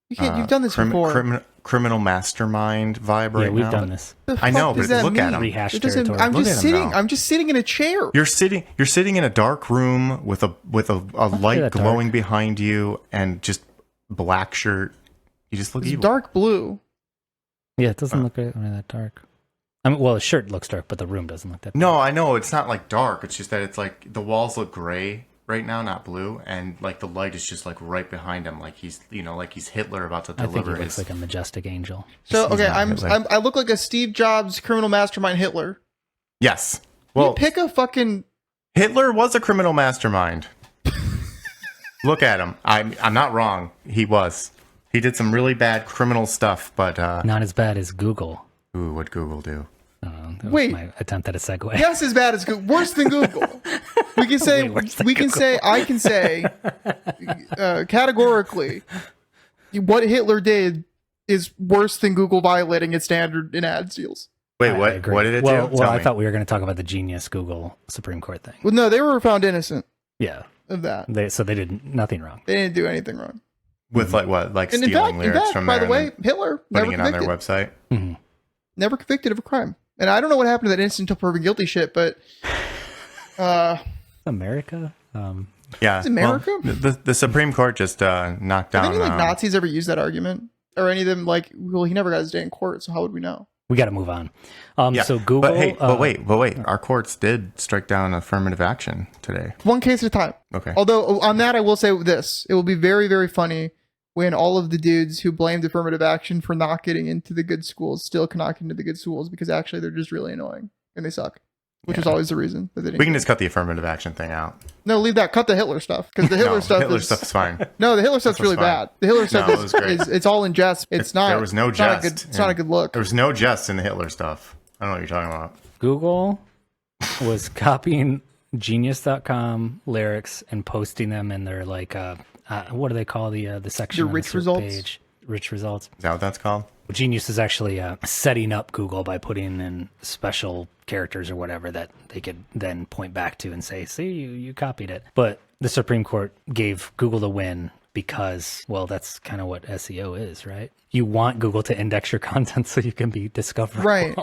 You've done this before.
criminal mastermind vibe right
Yeah, we've
now?
done this.
The
I know,
fuck does
but
that
look at
mean?
him.
Rehash
It doesn't-
territory.
I'm
Look
just
at him
sitting.
now.
I'm just sitting in a chair.
You're sitting in a dark room with a light
that
glowing
dark.
behind you and just black shirt. You just look
It's
evil.
dark blue.
Yeah, it doesn't look really that dark. I mean, well, the shirt looks dark, but the room doesn't look that dark.
No, I know it's not like dark. It's just that it's like the walls look gray right now, not blue, and like the light is just like right behind him, like he's like he's Hitler about to
I think
deliver
he looks
his.
like a majestic angel.
So
He's
okay,
not Hitler.
I look like a Steve Jobs criminal mastermind Hitler.
Yes.
You
Well,
pick a fucking.
Hitler was a criminal mastermind. Look at him. I'm not wrong. He was. He did some really bad criminal stuff, but
Not as bad as Google.
ooh, what'd Google do?
That was
Wait.
my attempt at a segue.
Yes, as bad as Google. Worse than Google. We can say.
Way worse than
We can say. I can say. Categorically, what Hitler did is worse than Google violating its standard in ad deals.
Wait,
I
what?
agree.
What did it
well,
do?
Well,
Tell
I
me.
thought we were going to talk about the genius Google Supreme Court thing.
Well, no, they were found innocent
Yeah,
of that.
so they did nothing wrong.
They didn't do anything wrong.
With like what? Like
And in
stealing
fact,
lyrics from
by
there
the way,
and
Hitler never
putting it on their
convicted.
website.
Never convicted of a crime. And I don't know what happened to that instant until proven guilty shit, but
America.
Yeah.
It's America?
Well, the Supreme Court just knocked
have
down.
any like Nazis ever used that argument? Or any of them like, well, he never got his day in court, so how would we know?
We got to move on.
Yeah.
So Google.
But hey, but wait. Our courts did strike down affirmative action today.
One case at a time.
Okay.
Although on that, I will say this: it will be very, very funny when all of the dudes who blamed affirmative action for not getting into the good schools still cannot get into the good schools because actually they're just really annoying and they suck, which was always the reason that they didn't.
We can just cut the affirmative action thing out.
No, leave that. Cut the Hitler stuff because the Hitler
No,
stuff.
Hitler stuff's fine.
No, the Hitler stuff's
was
really
fine.
bad. The Hitler stuff
No, it was great.
is it's all in jest. It's not.
There was no
it's not
jest.
It's not a good look.
There was no jest in the Hitler stuff. I don't know what you're talking about.
Google was copying Genius.com lyrics and posting them in their like what do they call the section?
The
on
rich
SERP
results?
Page? Rich results.
Is that what that's called?
Genius is actually setting up Google by putting in special characters or whatever that they could then point back to and say, see, you copied it. But the Supreme Court gave Google the win because, well, that's kind of what SEO is, right? You want Google to index your content so you can be discoverable.
Right.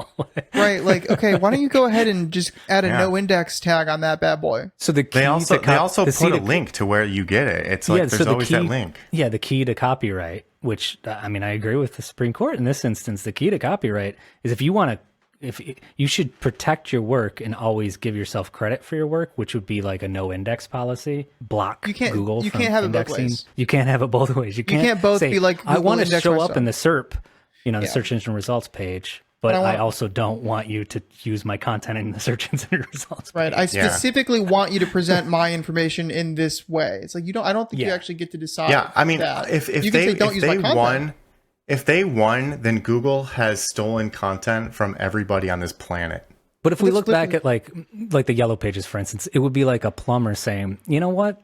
Right. Like, okay, why don't you go ahead and just add a
Yeah.
no index tag on that bad boy?
So the key
They also
to
put a link to where you get it. It's like there's always that link.
Yeah, the key to copyright, which I mean, I agree with the Supreme Court in this instance. The key to copyright is if you want to, if you should protect your work and always give yourself credit for your work, which would be like a no index policy. Block
You can't-
Google.
you
from
can't have it both
indexing.
ways.
You can't have it both ways. You
can't both
say,
be like,
I
Google
want to
index
show
my
up
stuff.
in the SERP, the
Yeah.
search engine results page. But
I
I,
want-
also don't want you to use my content in the search engine results.
Right. I
Yeah.
specifically want you to present my information in this way. It's like I don't think you
Yeah.
actually get to decide.
Yeah, I mean,
that.
if
you can
they
say, don't use my
if they
content.
won, if they won, then Google has stolen content from everybody on this planet.
But if we
Let's
look
flip
back
it.
at like the yellow pages, for instance, it would be like a plumber saying, you know what?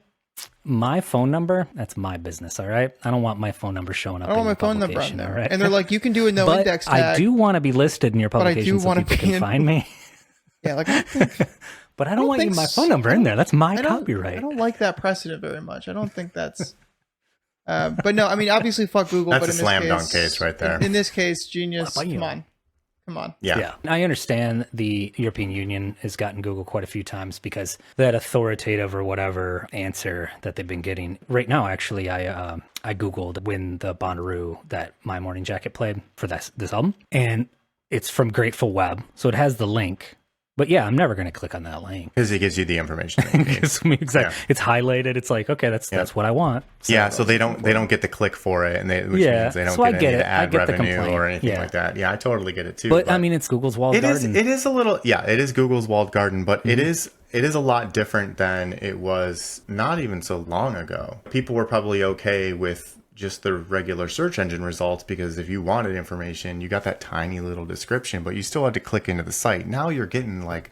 My phone number, that's my business, all right? I don't want my phone number showing up
I don't
in
want
your
my phone number on
publication,
there.
all right?
And they're like, you can do a no
but
index tag.
I do want to be listed in your
I do
publication so
wanna
people
be
can
in-
find me.
Yeah, like I don't think,
But I don't want you
think
my
s-
phone number in there. That's my
I don't-
copyright.
I don't like that precedent very much. I don't think that's. But no, I mean, obviously, fuck Google.
That's
but
a
in
slam
this
dunk case right there.
In this case, Genius.
What about you?
Come on.
Yeah.
I understand the European Union has gotten Google quite a few times because that authoritative or whatever answer that they've been getting. Right now, actually, I Googled when the Bonnaroo that My Morning Jacket played for this album. And it's from Grateful Web. So it has the link. But yeah, I'm never going to click on that link.
Because it gives you the information. that you need.
Exactly.
Yeah.
It's highlighted. It's like, okay, that's what I want.
So they don't get the click for it, and which means they don't
so I
get
get
any of
it.
the
I
ad
get the
revenue
complaint.
or anything
Yeah.
like that. Yeah, I totally get it too.
But I mean, it's Google's walled garden.
It is a little, it is Google's walled garden, but it is a lot different than it was not even so long ago. People were probably okay with just the regular search engine results because if you wanted information, you got that tiny little description, but you still had to click into the site. Now you're getting like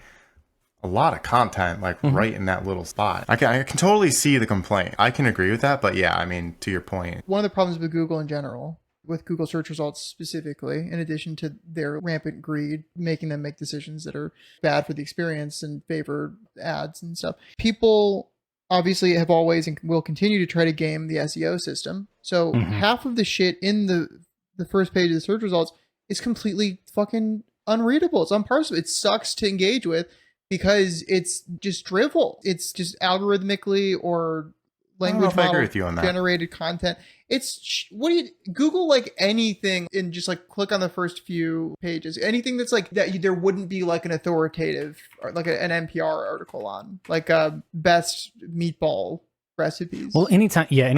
a lot of content like right in that little spot. I can totally see the complaint. I can agree with that, but yeah, I mean, to your point.
One of the problems with Google in general, with Google search results specifically, in addition to their rampant greed, making them make decisions that are bad for the experience and favor ads and stuff, people obviously have always and will continue to try to game the SEO system. So half of the shit in the first page of the search results is completely fucking unreadable. It's unparsable. It sucks to engage with because it's just drivel. It's just algorithmically or language
I agree with you on that.
generated content. It's Google like anything and just like click on the first few pages. Anything that's like that there wouldn't be like an authoritative or like an NPR article on, like best meatball recipes.
Well, anytime you
you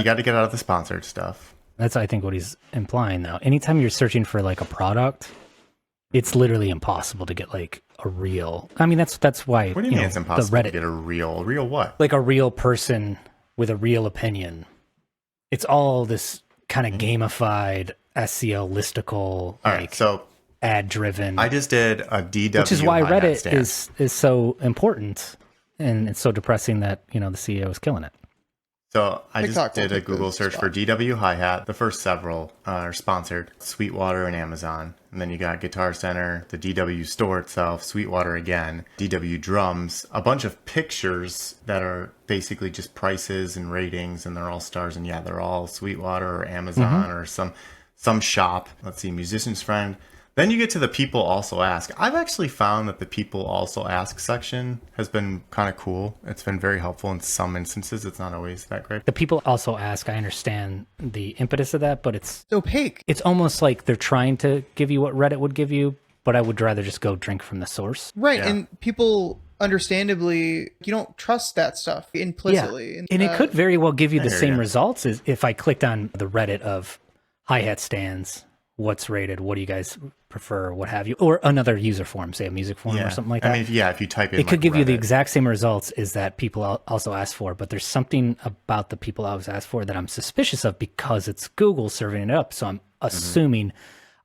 got to get out of the sponsored stuff.
That's I think what he's implying though. Anytime you're searching for like a product, it's literally impossible to get like a real. I mean, that's why.
What do you mean it's impossible to get a real what?
Like a real person with a real opinion. It's all this kind of gamified SEO listicle, like
so
ad driven.
I just did a DW,
which is why Reddit
stand.
is so important, and it's so depressing that the CEO is killing it.
So I
TikTok
just did a Google search for DW hi-hat. The first several are sponsored, Sweetwater and Amazon. And then you got Guitar Center, the DW store itself, Sweetwater again, DW drums, a bunch of pictures that are basically just prices and ratings, and they're all stars. And yeah, they're all Sweetwater or Amazon or some shop. Let's see, Musician's Friend. Then you get to the people also ask. I've actually found that the people also ask section has been kind of cool. It's been very helpful in some instances. It's not always that great.
The people also ask. I understand the impetus of that, but it's
opaque.
It's almost like they're trying to give you what Reddit would give you, but I would rather just go drink from the source.
Right,
Yeah.
and people understandably, you don't trust that stuff implicitly.
Yeah. And it could very well give you the
hear
same
ya.
results as if I clicked on the Reddit of hi-hat stands, what's rated, what do you guys prefer, what have you, or another user forum, say a music forum or something like that.
I mean, if you type in,
it could
like
give you the
Reddit.
exact same results as that people also ask for, but there's something about the people I was asked for that I'm suspicious of because it's Google serving it up. So I'm assuming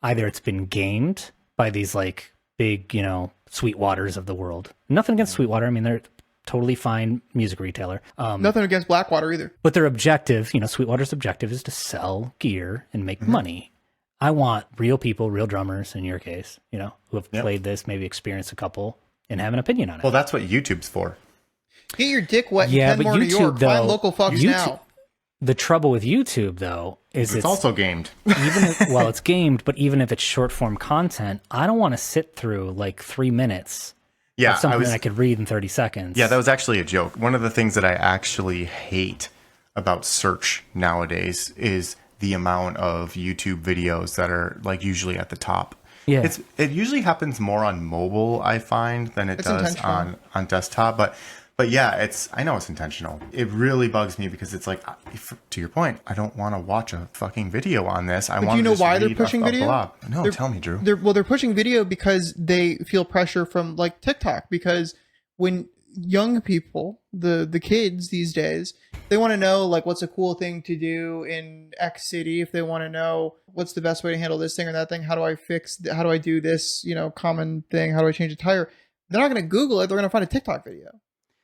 either it's been gamed by these like big, Sweetwaters of the world. Nothing against Sweetwater. I mean, they're totally fine music retailer.
Nothing against Blackwater either.
But their objective, Sweetwater's objective is to sell gear and make money. I want real people, real drummers in your case, who have played this, maybe experienced a couple, and have an opinion on it.
Well, that's what YouTube's for.
Get your dick wet in
Yeah, but
Kenmore, New York.
YouTube, though,
Find local fucks now.
The trouble with YouTube, though, is
It's also gamed.
it's gamed, but even if it's short form content, I don't want to sit through like 3 minutes
Yeah,
of something I could read in 30 seconds.
Yeah, that was actually a joke. One of the things that I actually hate about search nowadays is the amount of YouTube videos that are like usually at the top.
Yeah.
It usually happens more on mobile, I find, than it does on desktop. But yeah, I know it's intentional. It really bugs me because it's like, to your point, I don't want to watch a fucking video on this. I want to.
Do you know
just
why they're
read
pushing
a
video?
blog. No, tell me, Drew.
They're pushing video because they feel pressure from like TikTok, because when young people, the kids these days, they want to know like what's a cool thing to do in X city. If they want to know what's the best way to handle this thing or that thing, how do I do this, common thing, how do I change a tire? They're not going to Google it. They're going to find a TikTok video.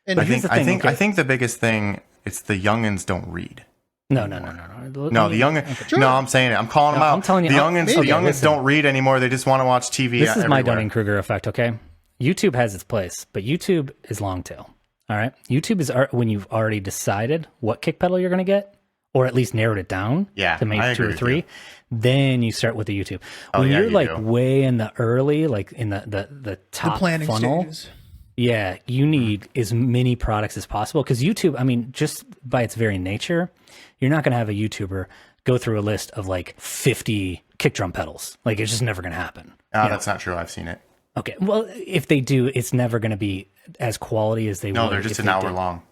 And
I think the biggest thing, it's the youngins don't read.
No.
No, the youngins.
Sure.
No, I'm saying it. I'm calling them out.
I'm telling you,
the youngins
listen.
don't read anymore. They just want to watch TV.
This is my
everywhere.
Dunning-Kruger effect, okay? YouTube has its place, but YouTube is long tail. All right? YouTube is when you've already decided what kick pedal you're going to get, or at least narrowed it down to maybe
I
2 or
agree with
3.
you.
Then you start with the YouTube.
Oh,
When
yeah,
you're
you
like
do.
way in the early, like in the top
the planning
funnel,
stages.
yeah, you need as many products as possible because YouTube, I mean, just by its very nature, you're not going to have a YouTuber go through a list of like 50 kick drum pedals. Like it's just never going to happen.
That's not true. I've seen it.
Okay. Well, if they do, it's never going to be as quality as they would.
No, they're just
if
an
they
hour
did.
long.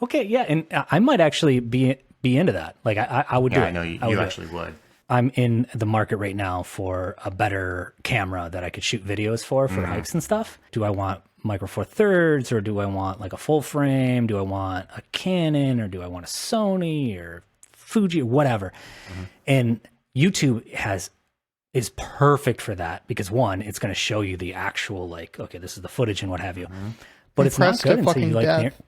Okay. Yeah. And I might actually be into that. Like I would do
Yeah,
it.
I know you
would do it.
actually would.
I'm in the market right now for a better camera that I could shoot videos for hikes and stuff. Do I want Micro Four Thirds, or do I want like a full frame? Do I want a Canon, or do I want a Sony or Fuji or whatever? And YouTube is perfect for that because one, it's going to show you the actual like, okay, this is the footage and what have you. But it's not
Compressed to
good until
fucking
you like.
death.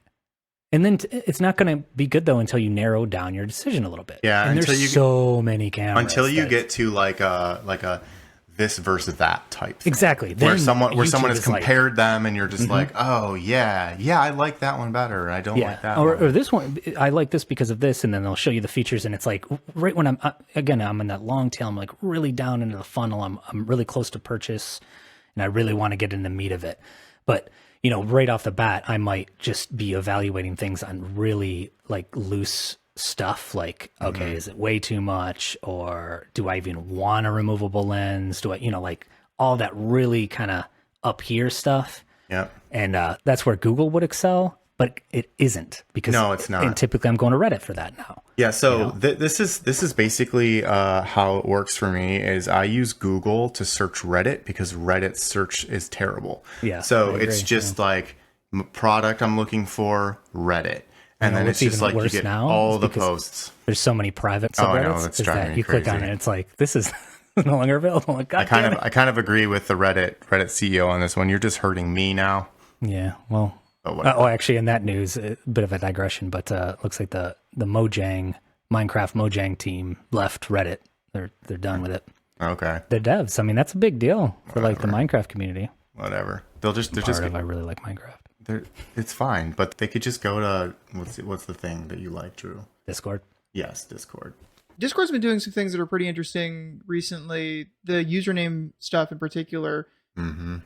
And then it's not going to be good though until you narrow down your decision a little bit.
Yeah,
and
until
there's
you
so many cameras.
Until you
that-
get to like a this versus that type thing.
Exactly.
Where
Then
someone
YouTube
has
is like-
compared them and you're just like, oh yeah, I like that one better. I don't like that
or
one.
this one, I like this because of this, and then they'll show you the features, and it's like right when I'm in that long tail, I'm like really down into the funnel. I'm really close to purchase, and I really want to get in the meat of it. But right off the bat, I might just be evaluating things on really like loose stuff. Like, okay, is it way too much, or do I even want a removable lens? Do I, like all that really kind of up here stuff.
Yeah.
And that's where Google would excel, but it isn't because
No, it's not.
And typically, I'm going to Reddit for that now.
Yeah, so this is basically how it works for me. Is I use Google to search Reddit because Reddit search is terrible.
Yeah,
so
I
it's
agree,
just like product I'm looking for Reddit, and then
what's
it's just
even
like you
worse
get
now
all
is
the
because
posts.
There's so many private
Oh, I know,
subreddits.
that's
is
driving
that
me
you click on
crazy.
it, it's like this is no longer available. Like, God damn it.
I kind of agree with the Reddit CEO on this one. You're just hurting me now.
Yeah, well,
But whatever.
actually, in that news, a bit of a digression, but looks like the Mojang Minecraft Mojang team left Reddit. They're done with it.
Okay,
The devs. I mean, that's a big deal for like the Minecraft community.
whatever. They're just
I really like Minecraft.
it's fine, but they could just go to what's the thing that you like, Drew?
Discord.
Yes, Discord.
Discord's been doing some things that are pretty interesting recently. The username stuff in particular,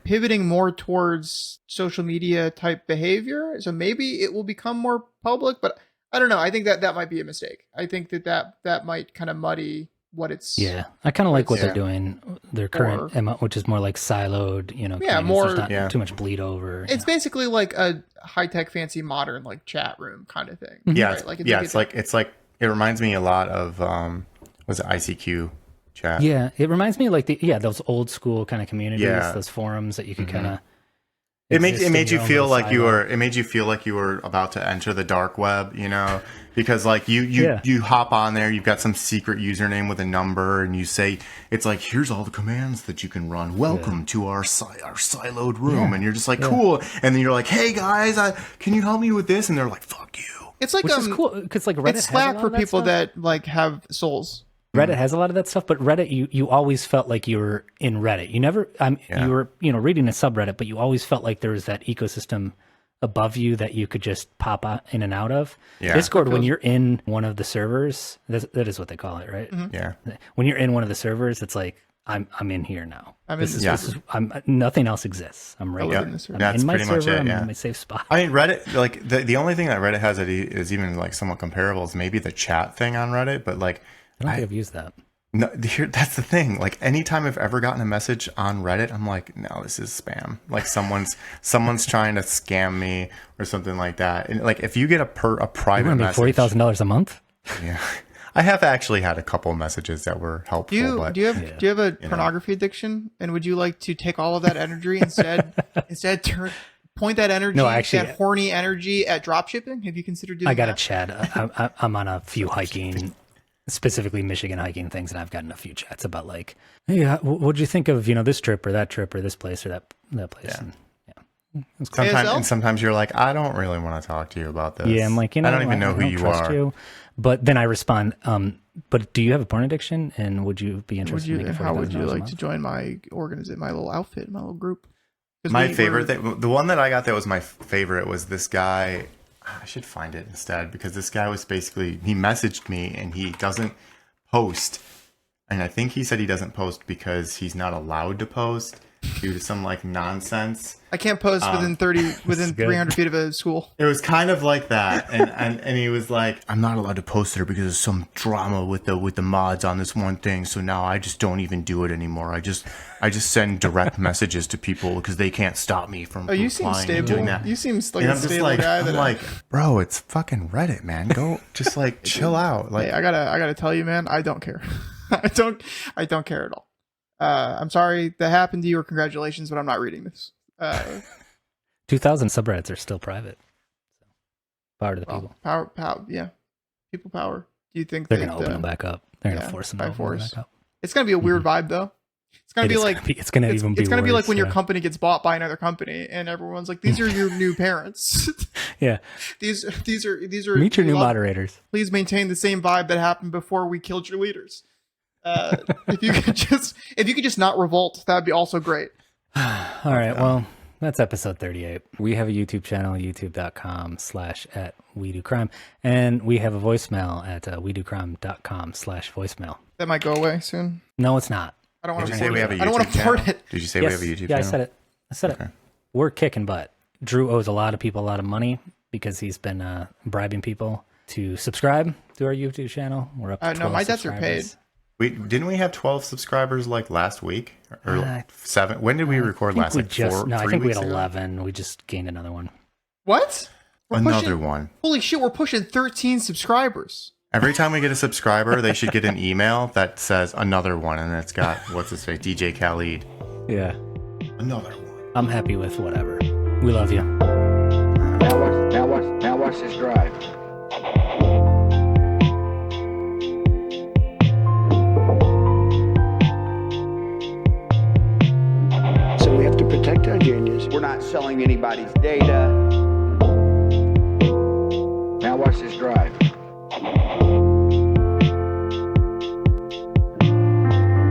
pivoting more towards social media type behavior. So maybe it will become more public, but I don't know. I think that might be a mistake. I think that might kind of muddy what it's.
Yeah, I kind of like what
Yeah.
they're doing. Their current MO, which is more like siloed.
Yeah,
communities.
more-
There's not
Yeah.
too much bleed over.
It's basically like a high tech, fancy, modern like chat room kind of thing.
Yeah,
right?
it's like it reminds me a lot of was it ICQ chat?
Yeah, it reminds me of like those old school kind of communities,
Yeah.
those forums that you could kind of.
It made you feel like you were about to enter the dark web, because like you hop on there, you've got some secret username with a number, and you say it's like, here's all the commands that you can run. Welcome to our siloed room, and you're just like, cool. And then you're like, hey guys, can you help me with this? And they're like, fuck you.
It's like
Which is cool because like Reddit
it's
has a
Slack
lot
for
of
people
stuff.
that like have souls.
Reddit has a lot of that stuff, but Reddit, you always felt like you were in Reddit. You never, you were, reading a subreddit, but you always felt like there was that ecosystem above you that you could just pop in and out of.
Yeah.
Discord, when you're in one of the servers, that is what they call it, right?
Yeah.
When you're in one of the servers, it's like, I'm in here now.
This is
Nothing else exists. I'm right
live
here.
in this server.
I'm
That's
in my
pretty much
server.
it,
I'm
yeah.
in my safe spot.
I mean, Reddit, like the only thing that Reddit has that is even like somewhat comparable is maybe the chat thing on Reddit, but like
I don't think I've used that.
no, that's the thing. Like anytime I've ever gotten a message on Reddit, I'm like, no, this is spam. Like someone's trying to scam me or something like that. And like if you get a private
You're
message,
$40,000 a month.
yeah, I have actually had a couple messages that were helpful. But
Do you have a pornography addiction? And would you like to take all of that energy instead point that energy,
No, actually-
that horny energy at drop shipping? Have you considered doing
I got
that?
a chat. I'm on a few hiking, specifically Michigan hiking things, and I've gotten a few chats about like, hey, what'd you think of this trip or this place or that place?
Yeah.
And, it's cool.
sometimes you're like, I don't really want to talk to you about this.
Yeah, I'm like,
I don't even know who
don't
you
trust
are.
you. But then I respond, but do you have a porn addiction? And would you be
Would
interested
you?
in making
How would you
$40,000 a
like
month?
to join my organization, my little outfit, my little group? 'Cause
My
we're-
favorite thing, the one that I got that was my favorite was this guy. I should find it instead because this guy was basically, he messaged me and he doesn't post. And I think he said he doesn't post because he's not allowed to post. due to some like nonsense.
I can't post within 300 feet of a school.
It was kind of like that, and he was like, "I'm not allowed to post there because of some drama with the mods on this one thing. So now I just don't even do it anymore. I just send direct messages to people because they can't stop me from
You seem
replying and
stable.
doing that."
You seem like
And
a
I'm just
stable
like,
guy.
I'm like, bro, it's fucking Reddit, man. Go, just like chill out. Like,
Hey, I gotta tell you, man, I don't care. I don't care at all. I'm sorry that happened to you, or congratulations, but I'm not reading this.
2,000 subreddits are still private. So, power to the people.
Power, yeah, people power. Do you think
They're
that,
going to open them back up? They're going to force them to
by
open them
force.
back up.
It's going to be a weird vibe, though. It's going to be like
it's going to even be.
It's going to be like when your
yeah.
company gets bought by another company, and everyone's like, "These are your new parents."
Yeah.
These are.
Meet your new moderators.
Please maintain the same vibe that happened before we killed your leaders. If you could just not revolt, that'd be also great.
All right. Well, that's episode 38. We have a YouTube channel, youtube.com/@WeDoCrime. And we have a voicemail at WeDoCrime.com/voicemail.
That might go away soon.
No, it's not.
I don't want
did
to.
you say we have a
I don't want
YouTube
to port
channel?
it.
Did you say
Yes.
we have a YouTube
Yeah,
channel?
I said it. We're kicking butt. Drew owes a lot of people a lot of money because he's been bribing people to subscribe to our YouTube channel. We're up to 12
No, my debts are paid.
Didn't we have 12 subscribers like last week or 7? When did we record last? Like
I
3
think we
weeks
had
ago?
11. We just gained another one.
What?
Another one.
Holy shit, we're pushing 13 subscribers.
Every time we get a subscriber, they should get an email that says another one, and it's got what's his face, DJ Khaled.
Yeah.
Another one.
I'm happy with whatever. We love you.
Now watch this drive.
So we have to protect our juniors.
We're not selling anybody's data.
Now watch this drive.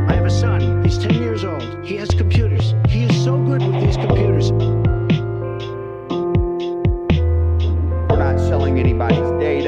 I have a son. He's 10 years old. He has computers. He is so good with these computers.
We're not selling anybody's data.